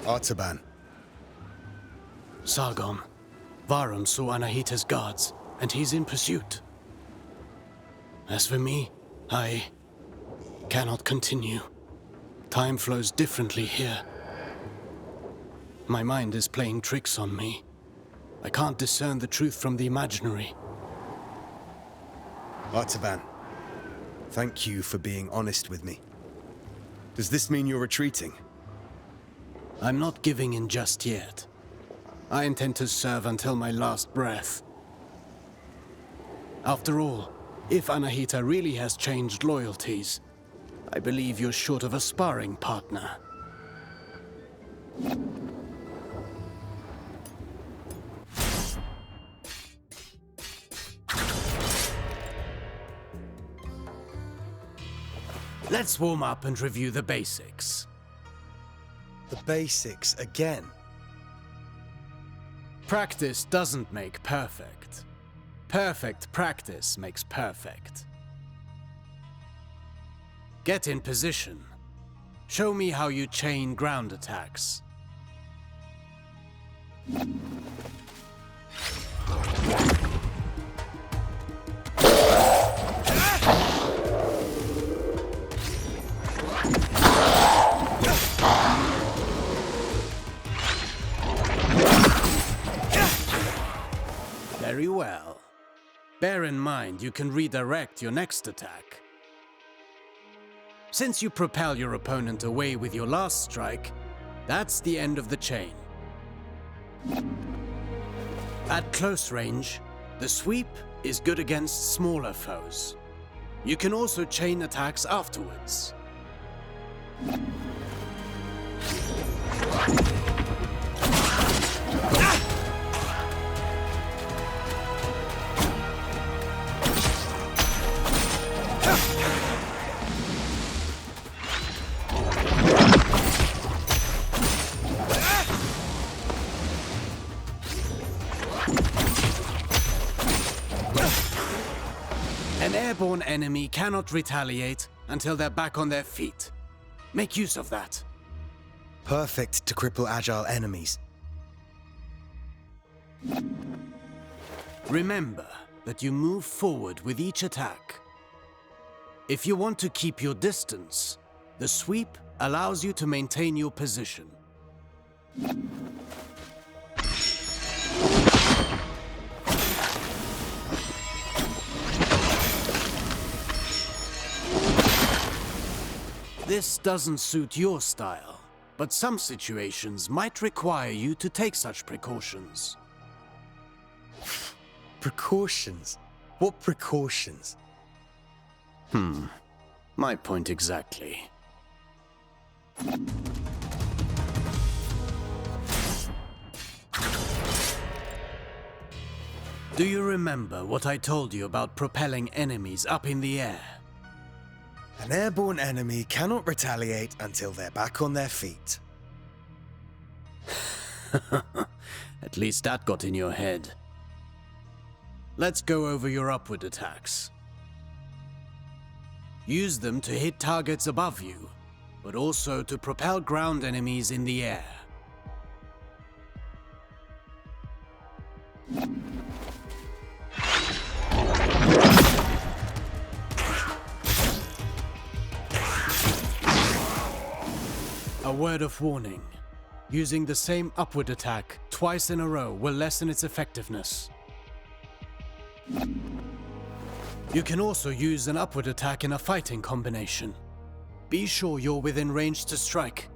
Artaban. Sargon. Varum saw Anahita's guards, and he's in pursuit. As for me, I cannot continue. Time flows differently here. My mind is playing tricks on me. I can't discern the truth from the imaginary. Artaban, thank you for being honest with me. Does this mean you're retreating? I'm not giving in just yet. I intend to serve until my last breath. After all, if Anahita really has changed loyalties, I believe you're short of a sparring partner. Let's warm up and review the basics. The basics again. Practice doesn't make perfect. Perfect practice makes perfect. Get in position. Show me how you chain ground attacks. Very well. Bear in mind you can redirect your next attack. Since you propel your opponent away with your last strike, that's the end of the chain. At close range, the sweep is good against smaller foes. You can also chain attacks afterwards. An airborne enemy cannot retaliate until they're back on their feet. Make use of that. Perfect to cripple agile enemies. Remember that you move forward with each attack. If you want to keep your distance, the sweep allows you to maintain your position. This doesn't suit your style, but some situations might require you to take such precautions. Precautions? What precautions? My point exactly. Do you remember what I told you about propelling enemies up in the air? An airborne enemy cannot retaliate until they're back on their feet. At least that got in your head. Let's go over your upward attacks. Use them to hit targets above you, but also to propel ground enemies in the air. A word of warning. Using the same upward attack twice in a row will lessen its effectiveness. You can also use an upward attack in a fighting combination. Be sure you're within range to strike.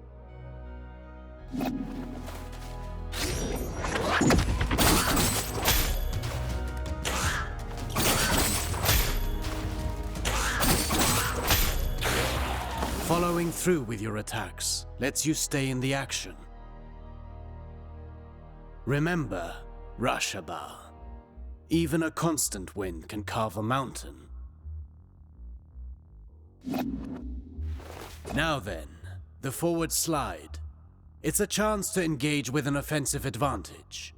Following through with your attacks lets you stay in the action. Remember, Rashaba. Even a constant wind can carve a mountain. Now then, the forward slide. It's a chance to engage with an offensive advantage.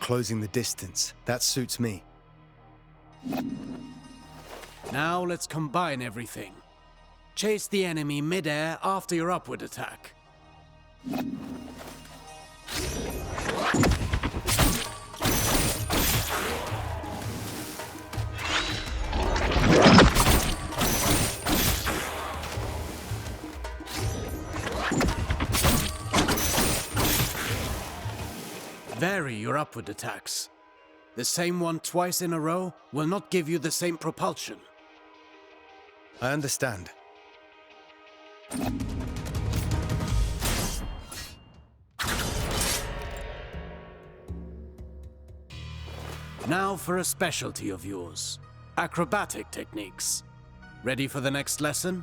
closing the distance. That suits me. Now let's combine everything. Chase the enemy mid-air after your upward attack. Vary your upward attacks. The same one twice in a row will not give you the same propulsion. I understand. Now for a specialty of yours. Acrobatic techniques. Ready for the next lesson?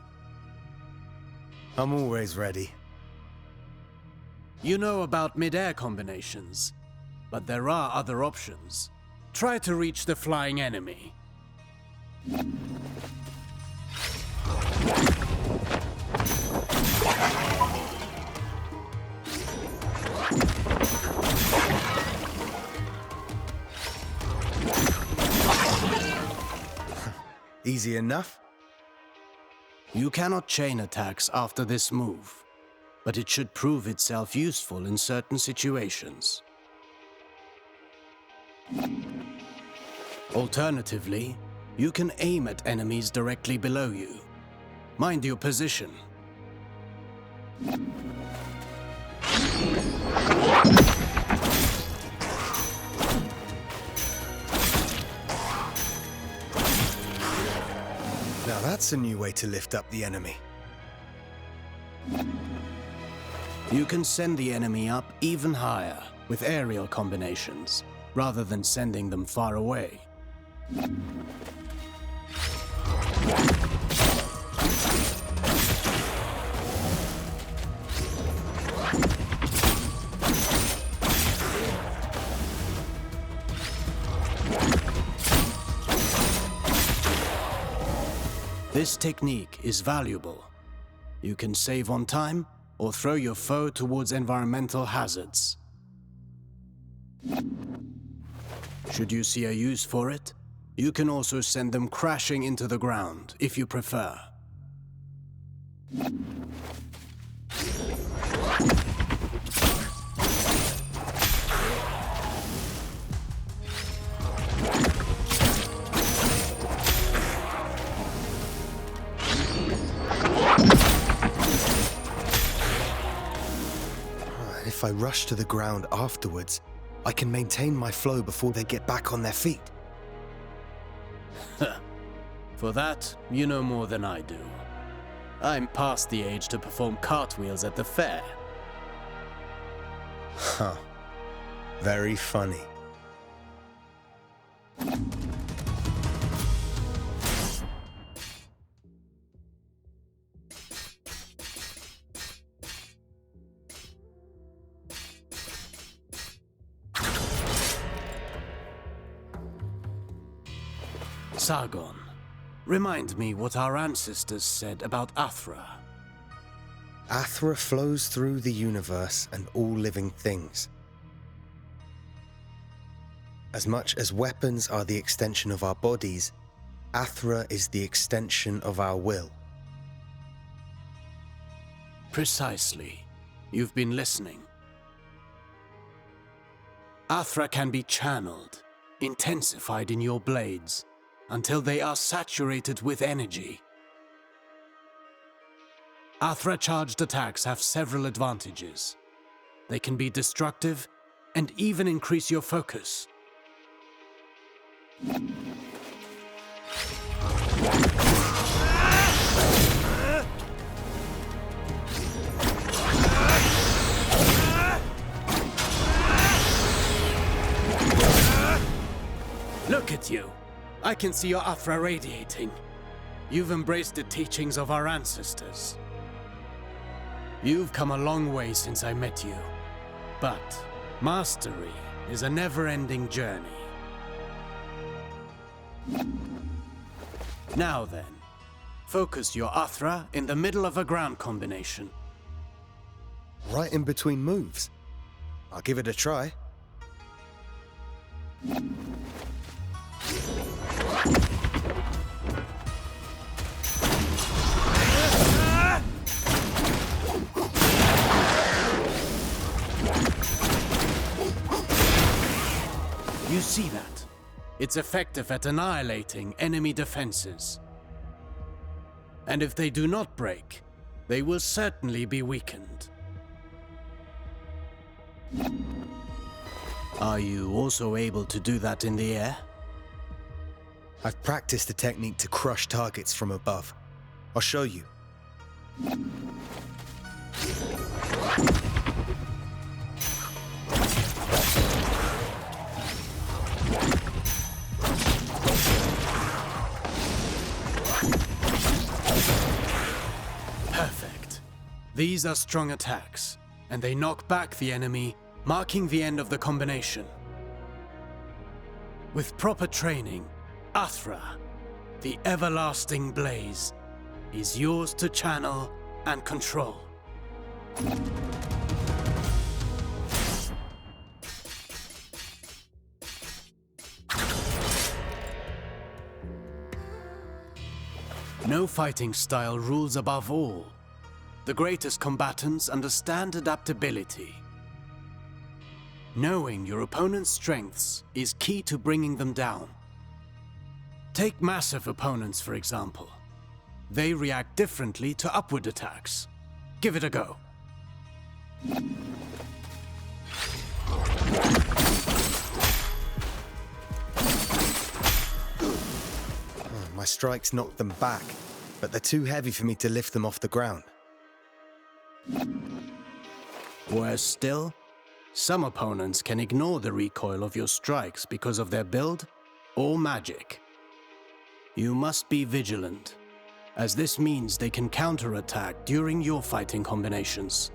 I'm always ready. You know about mid-air combinations, but there are other options. Try to reach the flying enemy. Easy enough? You cannot chain attacks after this move, but it should prove itself useful in certain situations. Alternatively, you can aim at enemies directly below you. Mind your position. Now that's a new way to lift up the enemy. You can send the enemy up even higher with aerial combinations, rather than sending them far away. This technique is valuable. You can save on time or throw your foe towards environmental hazards. Should you see a use for it, you can also send them crashing into the ground if you prefer. If I rush to the ground afterwards, I can maintain my flow before they get back on their feet. For that, you know more than I do. I'm past the age to perform cartwheels at the fair. Huh. Very funny. Sargon, remind me what our ancestors said about Athra. Athra flows through the universe and all living things. As much as weapons are the extension of our bodies, Athra is the extension of our will. Precisely. You've been listening. Athra can be channeled, intensified in your blades, until they are saturated with energy. Athra-charged attacks have several advantages. They can be destructive and even increase your focus. Look at you. I can see your Athra radiating. You've embraced the teachings of our ancestors. You've come a long way since I met you. But mastery is a never-ending journey. Now then, focus your Athra in the middle of a ground combination. Right in between moves. I'll give it a try. You see that? It's effective at annihilating enemy defenses. And if they do not break, they will certainly be weakened. Are you also able to do that in the air? I've practiced the technique to crush targets from above. I'll show you. Perfect. These are strong attacks, and they knock back the enemy, marking the end of the combination. With proper training, Athra, the everlasting blaze, is yours to channel and control. No fighting style rules above all. The greatest combatants understand adaptability. Knowing your opponent's strengths is key to bringing them down. Take massive opponents, for example. They react differently to upward attacks. Give it a go. My strikes knocked them back, but they're too heavy for me to lift them off the ground. Worse still, some opponents can ignore the recoil of your strikes because of their build or magic. You must be vigilant, as this means they can counterattack during your fighting combinations.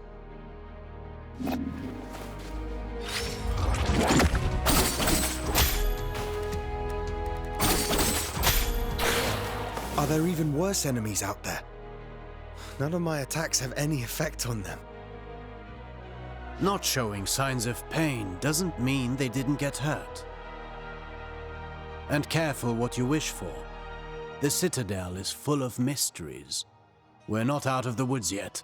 Are there even worse enemies out there? None of my attacks have any effect on them. Not showing signs of pain doesn't mean they didn't get hurt. And careful what you wish for. The Citadel is full of mysteries. We're not out of the woods yet.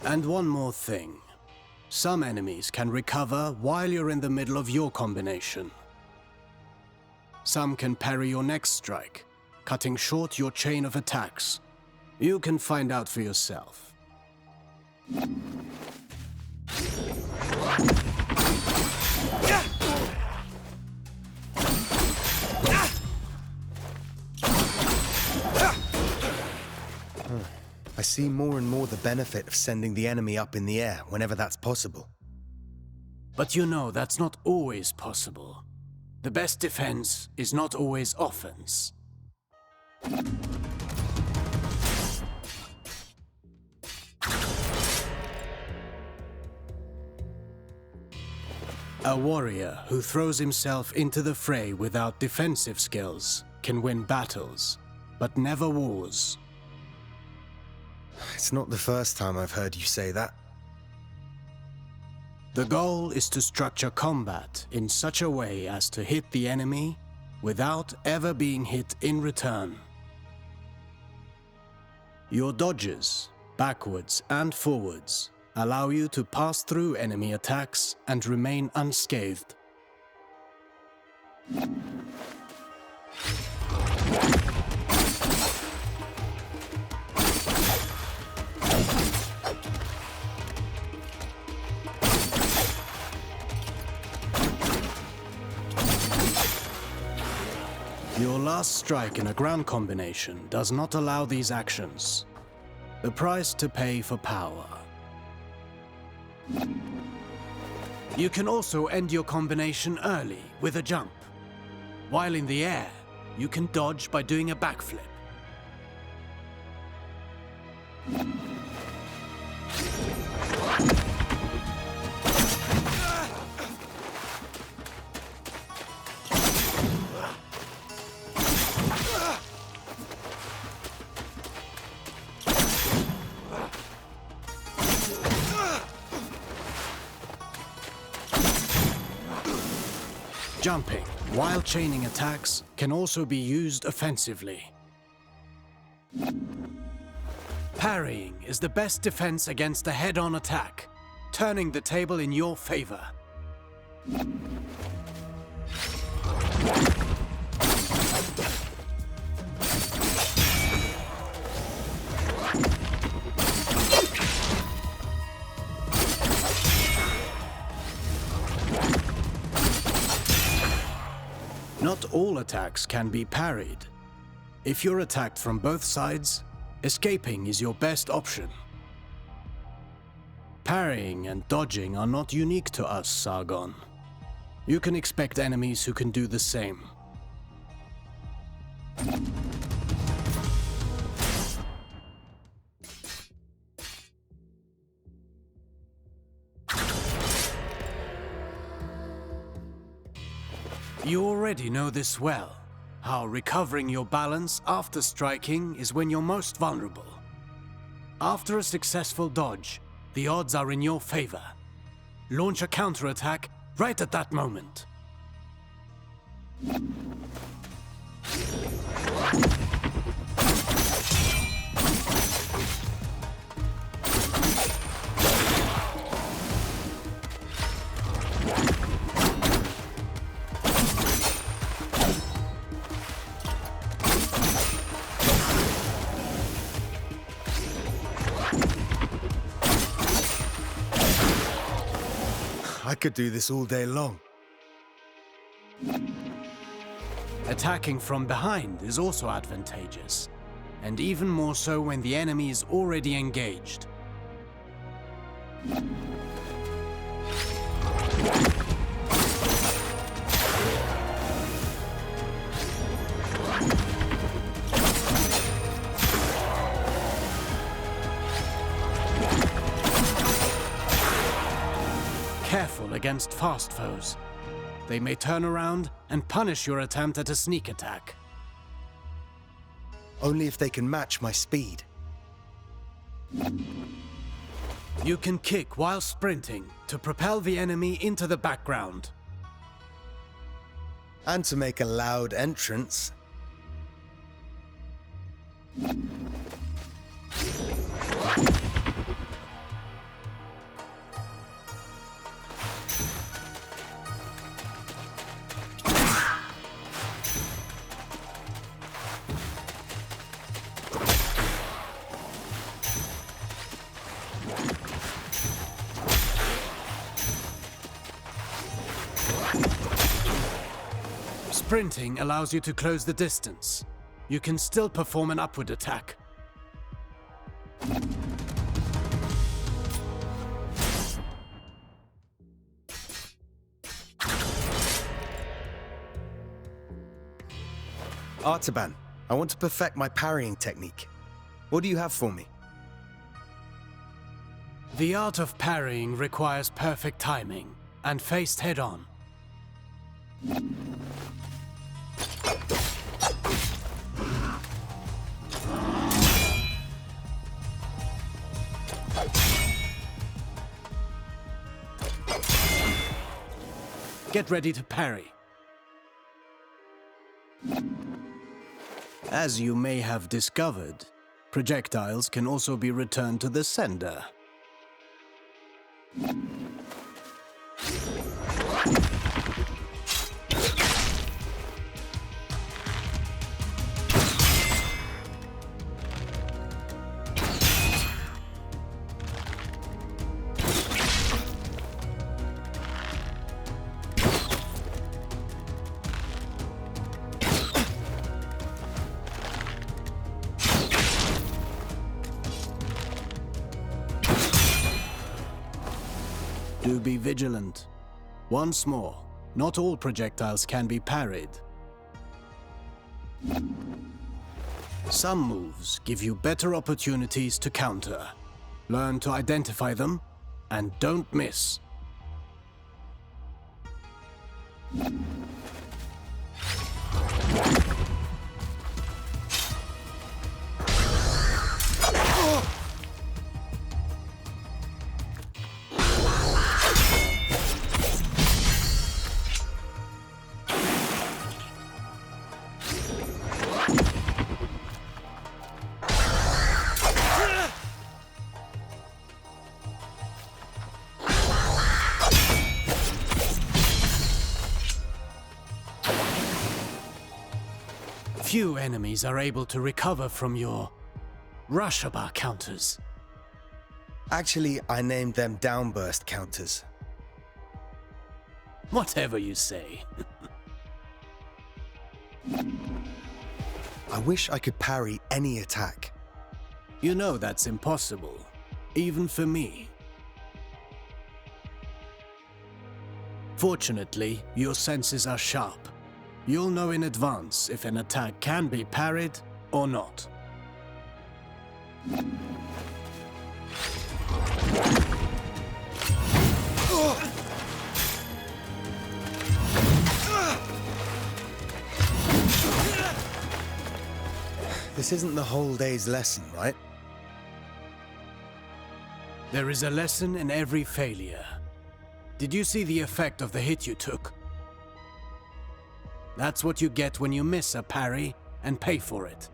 And one more thing. Some enemies can recover while you're in the middle of your combination. Some can parry your next strike, cutting short your chain of attacks. You can find out for yourself. I see more and more the benefit of sending the enemy up in the air whenever that's possible. But you know that's not always possible. The best defense is not always offense. A warrior who throws himself into the fray without defensive skills can win battles, but never wars. It's not the first time I've heard you say that. The goal is to structure combat in such a way as to hit the enemy without ever being hit in return. Your dodges, backwards and forwards, allow you to pass through enemy attacks and remain unscathed. Your last strike in a ground combination does not allow these actions. The price to pay for power. You can also end your combination early with a jump. While in the air, you can dodge by doing a backflip. Jumping, while chaining attacks, can also be used offensively. Parrying is the best defense against a head-on attack, turning the table in your favor. Not all attacks can be parried. If you're attacked from both sides, escaping is your best option. Parrying and dodging are not unique to us, Sargon. You can expect enemies who can do the same. You already know this well, how recovering your balance after striking is when you're most vulnerable. After a successful dodge, the odds are in your favor. Launch a counterattack right at that moment. I could do this all day long. Attacking from behind is also advantageous, and even more so when the enemy is already engaged. Careful against fast foes. They may turn around and punish your attempt at a sneak attack. Only if they can match my speed. You can kick while sprinting to propel the enemy into the background. And to make a loud entrance. Sprinting allows you to close the distance. You can still perform an upward attack. Artaban, I want to perfect my parrying technique. What do you have for me? The art of parrying requires perfect timing and faced head-on. Get ready to parry. As you may have discovered, projectiles can also be returned to the sender. Do be vigilant. Once more, not all projectiles can be parried. Some moves give you better opportunities to counter. Learn to identify them, and don't miss. Few enemies are able to recover from your Rush-bar counters. Actually, I named them downburst counters. Whatever you say. I wish I could parry any attack. You know that's impossible, even for me. Fortunately, your senses are sharp. You'll know in advance if an attack can be parried or not. This isn't the whole day's lesson, right? There is a lesson in every failure. Did you see the effect of the hit you took? That's what you get when you miss a parry and pay for it.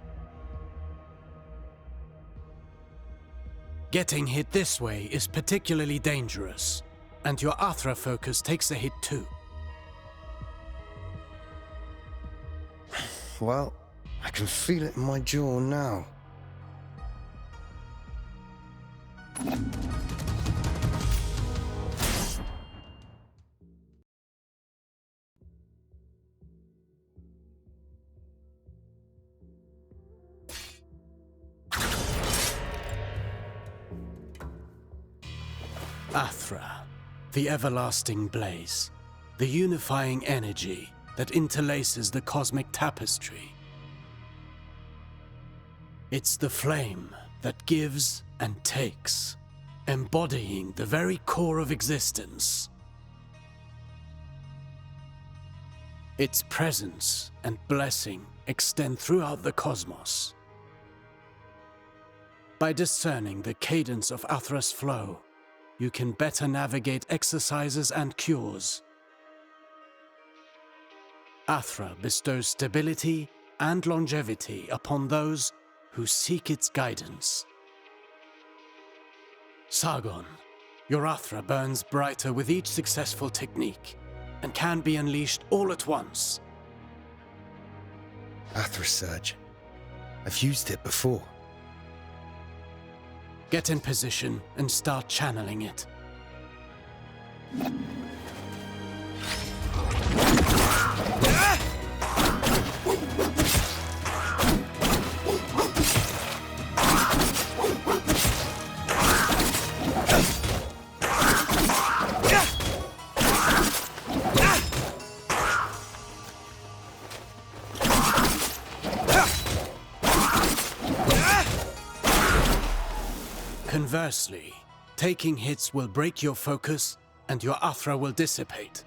Getting hit this way is particularly dangerous, and your Athra focus takes a hit too. Well, I can feel it in my jaw now. Athra, the everlasting blaze, the unifying energy that interlaces the cosmic tapestry. It's the flame that gives and takes, embodying the very core of existence. Its presence and blessing extend throughout the cosmos. By discerning the cadence of Athra's flow, you can better navigate exercises and cures. Athra bestows stability and longevity upon those who seek its guidance. Sargon, your Athra burns brighter with each successful technique and can be unleashed all at once. Athra Surge. I've used it before. Get in position and start channeling it. Conversely, taking hits will break your focus and your Athra will dissipate.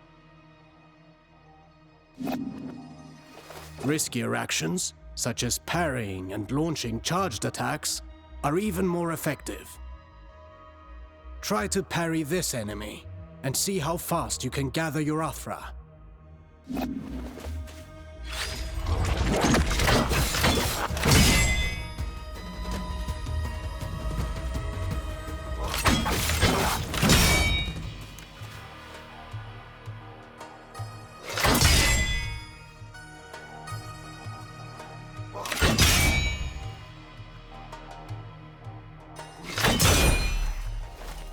Riskier actions, such as parrying and launching charged attacks, are even more effective. Try to parry this enemy and see how fast you can gather your Athra.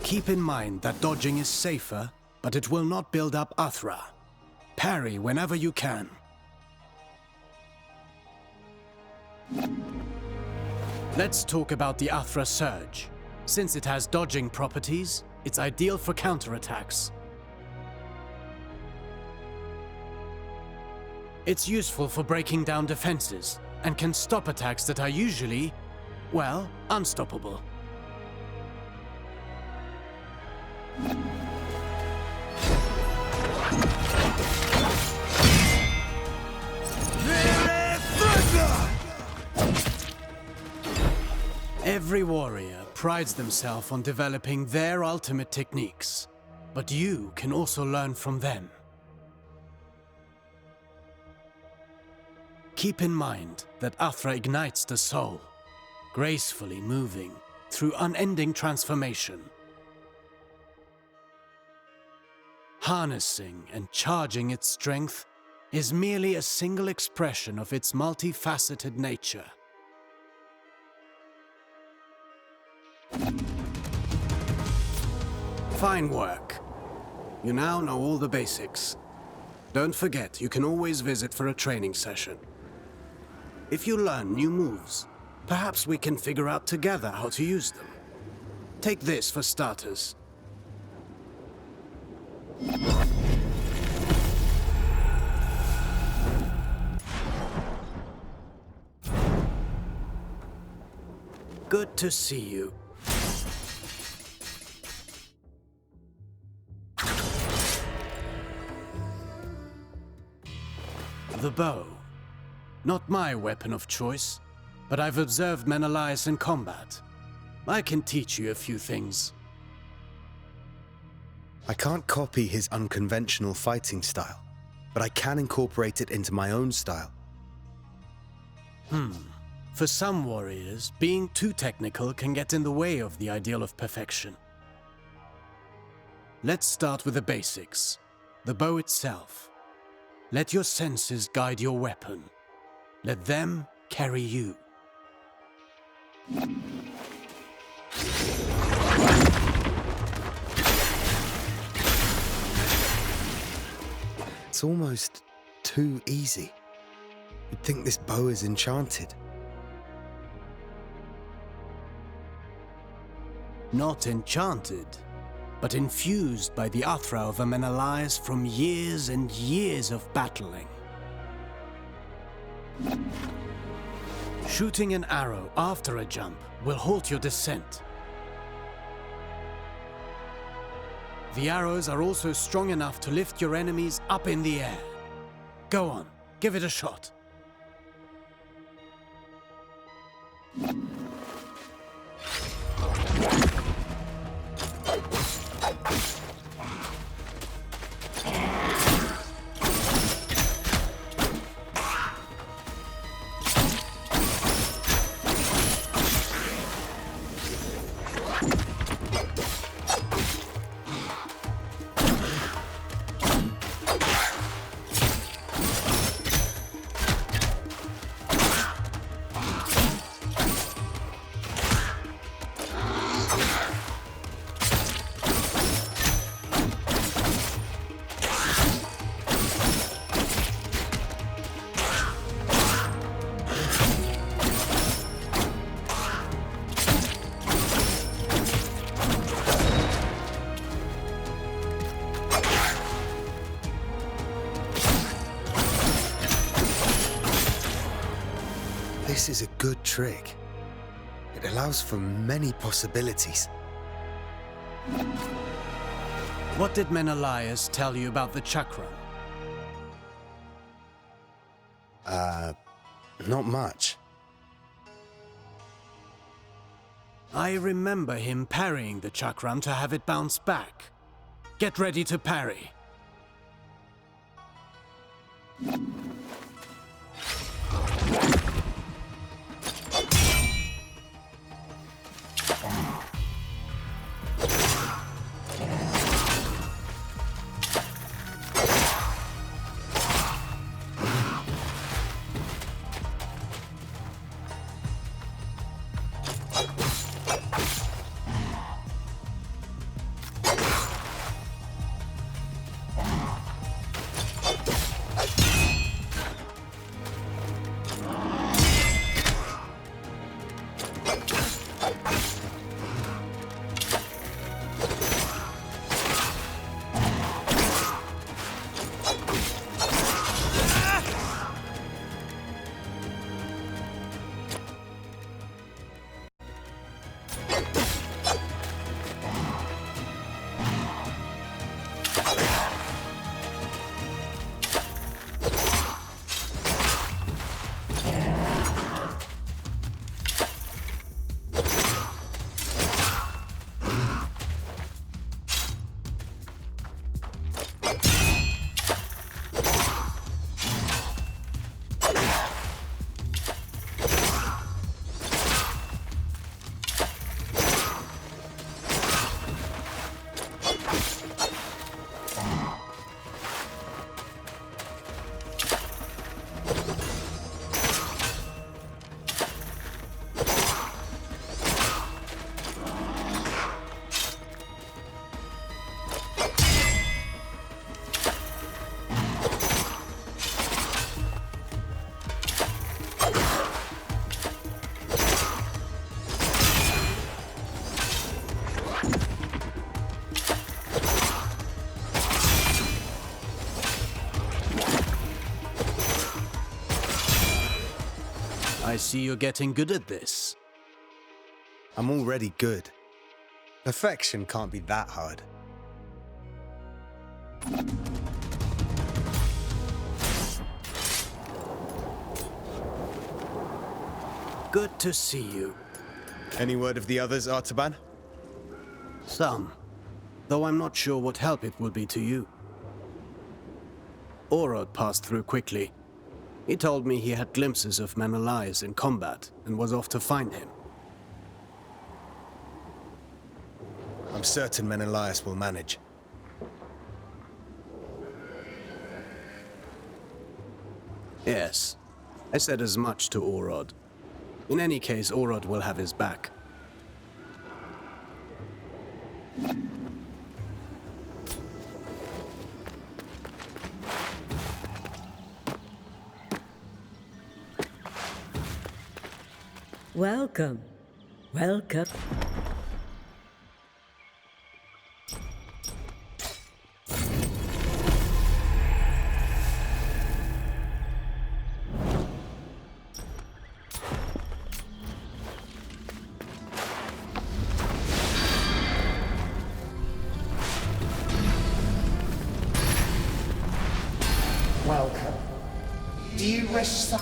Keep in mind that dodging is safer, but it will not build up Athra. Parry whenever you can. Let's talk about the Athra Surge. Since it has dodging properties, it's ideal for counterattacks. It's useful for breaking down defenses, and can stop attacks that are usually, well, unstoppable. Every warrior prides themselves on developing their ultimate techniques, but you can also learn from them. Keep in mind that Athra ignites the soul, gracefully moving through unending transformation. Harnessing and charging its strength is merely a single expression of its multifaceted nature. Fine work. You now know all the basics. Don't forget, you can always visit for a training session. If you learn new moves, perhaps we can figure out together how to use them. Take this for starters. Good to see you. The bow. Not my weapon of choice, but I've observed Menelaus in combat. I can teach you a few things. I can't copy his unconventional fighting style, but I can incorporate it into my own style. For some warriors, being too technical can get in the way of the ideal of perfection. Let's start with the basics. The bow itself. Let your senses guide your weapon. Let them carry you. It's almost too easy. You'd think this bow is enchanted. Not enchanted, but infused by the Athra of a Menelaus from years and years of battling. Shooting an arrow after a jump will halt your descent. The arrows are also strong enough to lift your enemies up in the air. Go on, give it a shot. This is a good trick. It allows for many possibilities. What did Menelaus tell you about the chakra? Not much. I remember him parrying the chakram to have it bounce back. Get ready to parry. see you're getting good at this. I'm already good. Perfection can't be that hard. Good to see you. Any word of the others, Artaban? Some. Though I'm not sure what help it will be to you. Orod passed through quickly. He told me he had glimpses of Menelaus in combat and was off to find him. I'm certain Menelaus will manage. Yes, I said as much to Orod. In any case, Orod will have his back. Welcome. Welcome. Welcome. Do you wish some...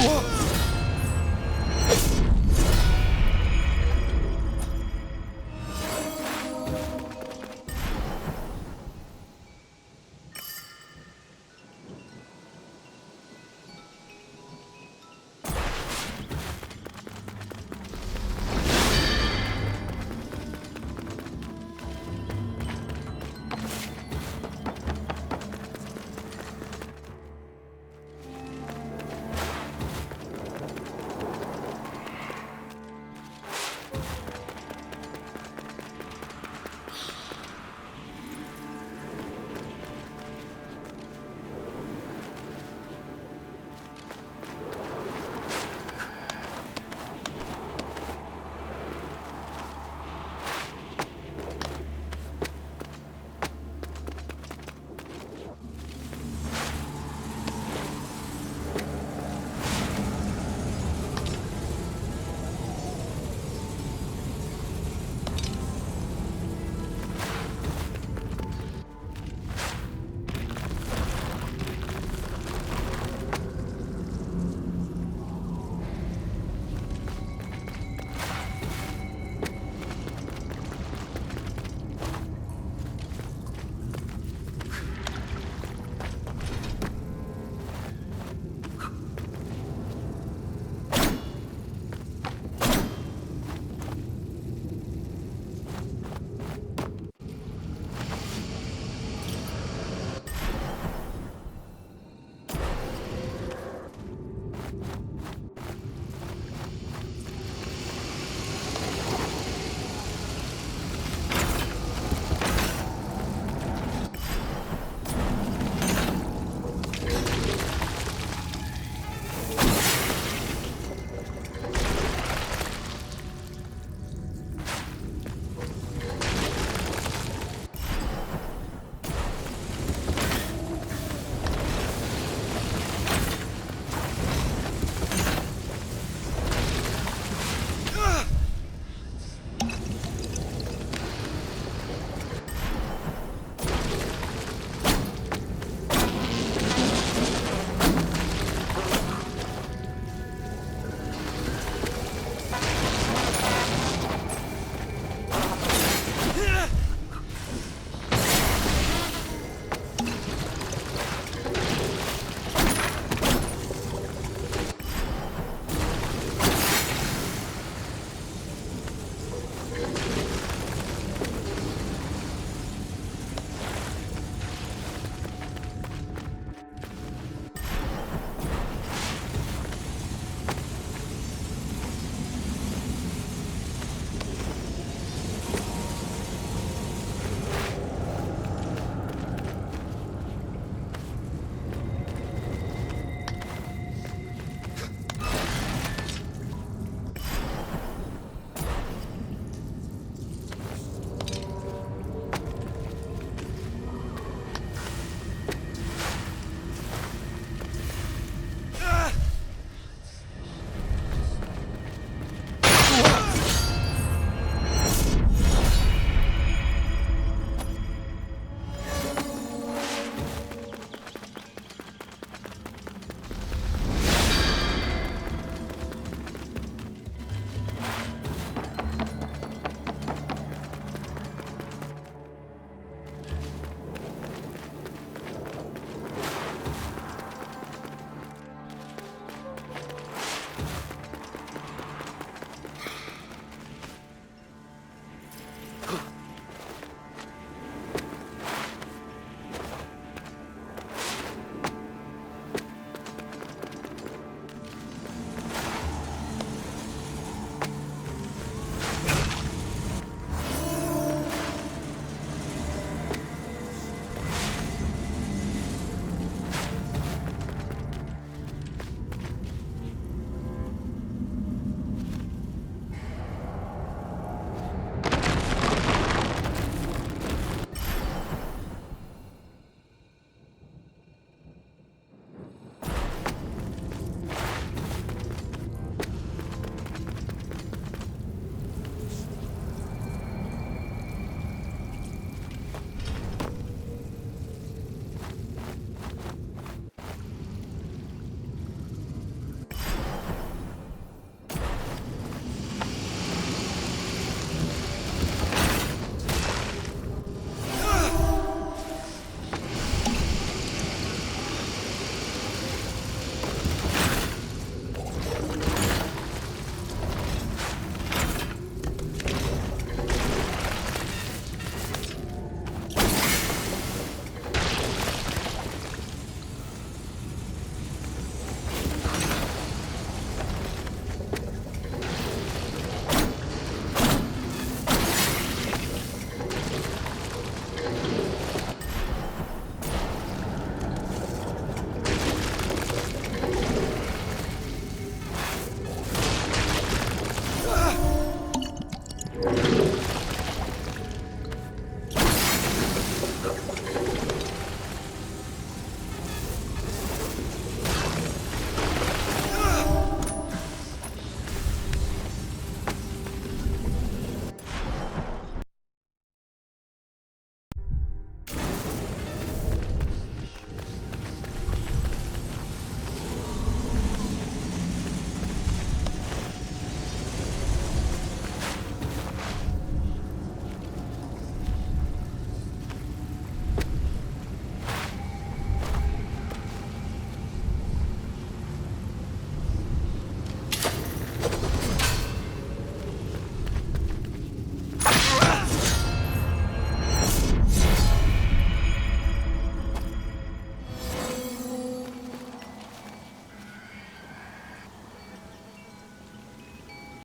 What?